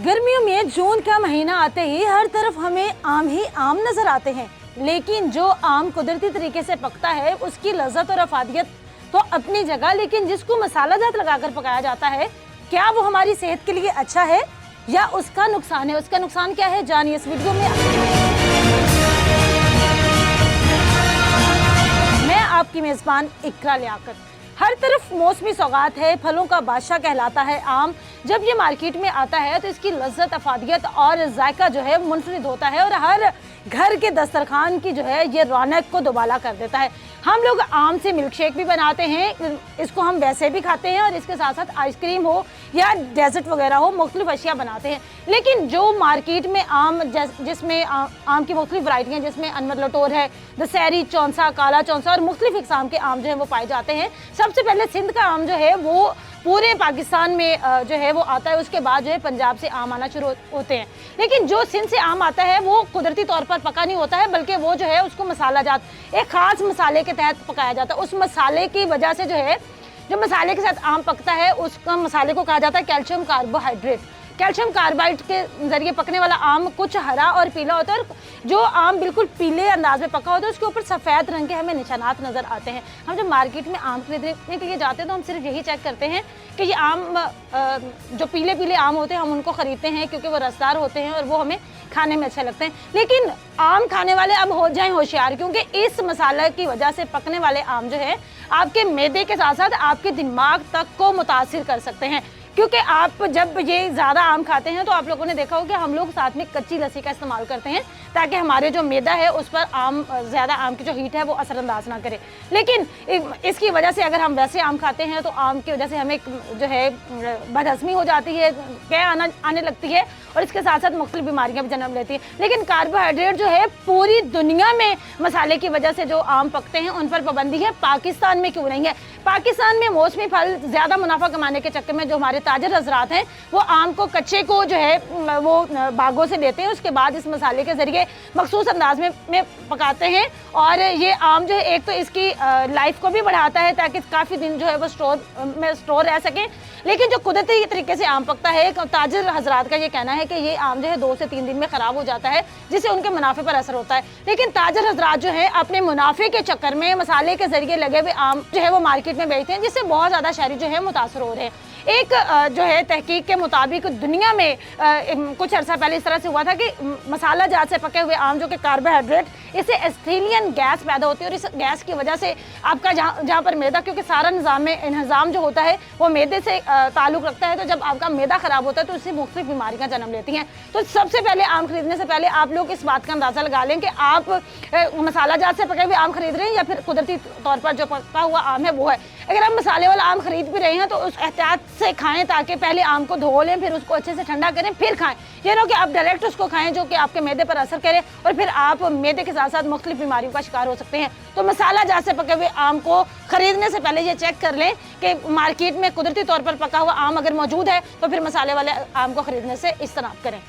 गर्मियों में जून का महीना आते ही हर तरफ हमें आम ही आम नजर आते हैं, लेकिन जो आम कुदरती तरीके से पकता है उसकी लज्जत और अफादियत तो अपनी जगह, लेकिन जिसको मसाला जात लगाकर पकाया जाता है, क्या वो हमारी सेहत के लिए अच्छा है या उसका नुकसान है? उसका नुकसान क्या है, जानिए इस वीडियो में। मैं आपकी मेजबान इकरा लियाकत। हर तरफ मौसमी सौगात है, फलों का बादशाह कहलाता है आम। जब ये मार्केट में आता है तो इसकी लज्जत, अफादियत और जायका जो है मुनफरिद होता है और हर घर के दस्तरखान की जो है ये रौनक को दुबाला कर देता है। हम लोग आम से मिल्क शेक भी बनाते हैं, इसको हम वैसे भी खाते हैं और इसके साथ साथ आइसक्रीम हो या डेजर्ट वगैरह हो, मुख्तलिफ अशिया बनाते हैं। लेकिन जो मार्केट में आम जिसमें आम की मुख्तलिफ वैरायटियाँ, जिसमें अनवर लटोर है, दशहरी, चौंसा, काला चौंसा और मुख्तलिफ इक़साम के आम जो है वो पाए जाते हैं। सबसे पहले सिंध का आम जो है वो पूरे पाकिस्तान में जो है वो आता है, उसके बाद जो है पंजाब से आम आना शुरू होते हैं। लेकिन जो सिंध से आम आता है वो कुदरती तौर पर पका नहीं होता है, बल्कि वो जो है उसको मसाला जात एक ख़ास मसाले के तहत पकाया जाता है। उस मसाले की वजह से जो है, जो मसाले के साथ आम पकता है उसका मसाले को कहा जाता है कैल्शियम कार्बोहाइड्रेट। कैल्शियम कार्बाइड के जरिए पकने वाला आम कुछ हरा और पीला होता है, और जो आम बिल्कुल पीले अंदाज में पका होता है उसके ऊपर सफ़ेद रंग के हमें निशानात नज़र आते हैं। हम जब मार्केट में आम खरीदने के लिए जाते हैं तो हम सिर्फ यही चेक करते हैं कि ये आम जो पीले पीले आम होते हैं हम उनको ख़रीदते हैं क्योंकि वो रसदार होते हैं और वो हमें खाने में अच्छे लगते हैं। लेकिन आम खाने वाले अब हो जाएं होशियार, क्योंकि इस मसाले की वजह से पकने वाले आम जो है आपके मैदे के साथ साथ आपके दिमाग तक को मुतासिर कर सकते हैं। क्योंकि आप जब ये ज़्यादा आम खाते हैं तो आप लोगों ने देखा हो कि हम लोग साथ में कच्ची लस्सी का इस्तेमाल करते हैं ताकि हमारे जो मैदा है उस पर ज़्यादा आम की जो हीट है वो असरअंदाज ना करे। लेकिन इसकी वजह से अगर हम वैसे आम खाते हैं तो आम की वजह से हमें जो है बदहज़मी हो जाती है, क्या आने लगती है और इसके साथ साथ मुख्तलिफ बीमारियाँ भी जन्म लेती हैं। लेकिन कार्बोहाइड्रेट जो है पूरी दुनिया में मसाले की वजह से जो आम पकते हैं उन पर पाबंदी है, पाकिस्तान में क्यों नहीं है? पाकिस्तान में मौसमी फल ज़्यादा मुनाफा कमाने के चक्कर में जो हमारे ताजर हजरात हैं वो आम को कच्चे को जो है वो बागों से लेते हैं, उसके बाद इस मसाले के ज़रिए मखसूस अंदाज में पकाते हैं। और ये आम जो है एक तो इसकी लाइफ को भी बढ़ाता है ताकि काफ़ी दिन जो है वो स्टोर रह सकें। लेकिन जो कुदरती तरीके से आम पकता है, ताजर हजरात का ये कहना है कि ये आम जो है 2 से 3 दिन में ख़राब हो जाता है, जिससे उनके मुनाफे पर असर होता है। लेकिन ताजर हजरात जो है अपने मुनाफे के चक्कर में मसाले के ज़रिए लगे हुए आम जो है वो मार्केट में बेचते हैं, जिससे बहुत ज़्यादा शहरी जो है मुतासर हो रहे हैं। एक जो है तहकीक के मुताबिक दुनिया में कुछ अर्सा पहले इस तरह से हुआ था कि मसाला जात से पके हुए आम जो कि कार्बोहाइड्रेट, इससे एस्थेलियन गैस पैदा होती है और इस गैस की वजह से आपका जहाँ पर मैदा, क्योंकि सारा निज़ाम जो होता है वो मैदे से ताल्लुक़ रखता है, तो जब आपका मैदा ख़राब होता है तो उससे मुख्तलिफ बीमारियाँ जन्म लेती हैं। तो सबसे पहले आम खरीदने से पहले आप लोग इस बात का अंदाज़ा लगा लें कि आप मसाला जात से पके हुए आम खरीद रहे हैं या फिर कुदरती तौर पर जो पका हुआ आम है वो है। अगर आप मसाले वाला आम खरीद भी रहे हैं तो उस एहतियात से खाएं ताकि पहले आम को धो लें, फिर उसको अच्छे से ठंडा करें, फिर खाएं। ये ना कि आप डायरेक्ट उसको खाएं जो कि आपके मैदे पर असर करे और फिर आप मैदे के साथ साथ मुख्तलिफ बीमारियों का शिकार हो सकते हैं। तो मसाला जात से पके हुए आम को खरीदने से पहले ये चेक कर लें कि मार्केट में कुदरती तौर पर पका हुआ आम अगर मौजूद है तो फिर मसाले वाले आम को खरीदने से इज्तनाब करें।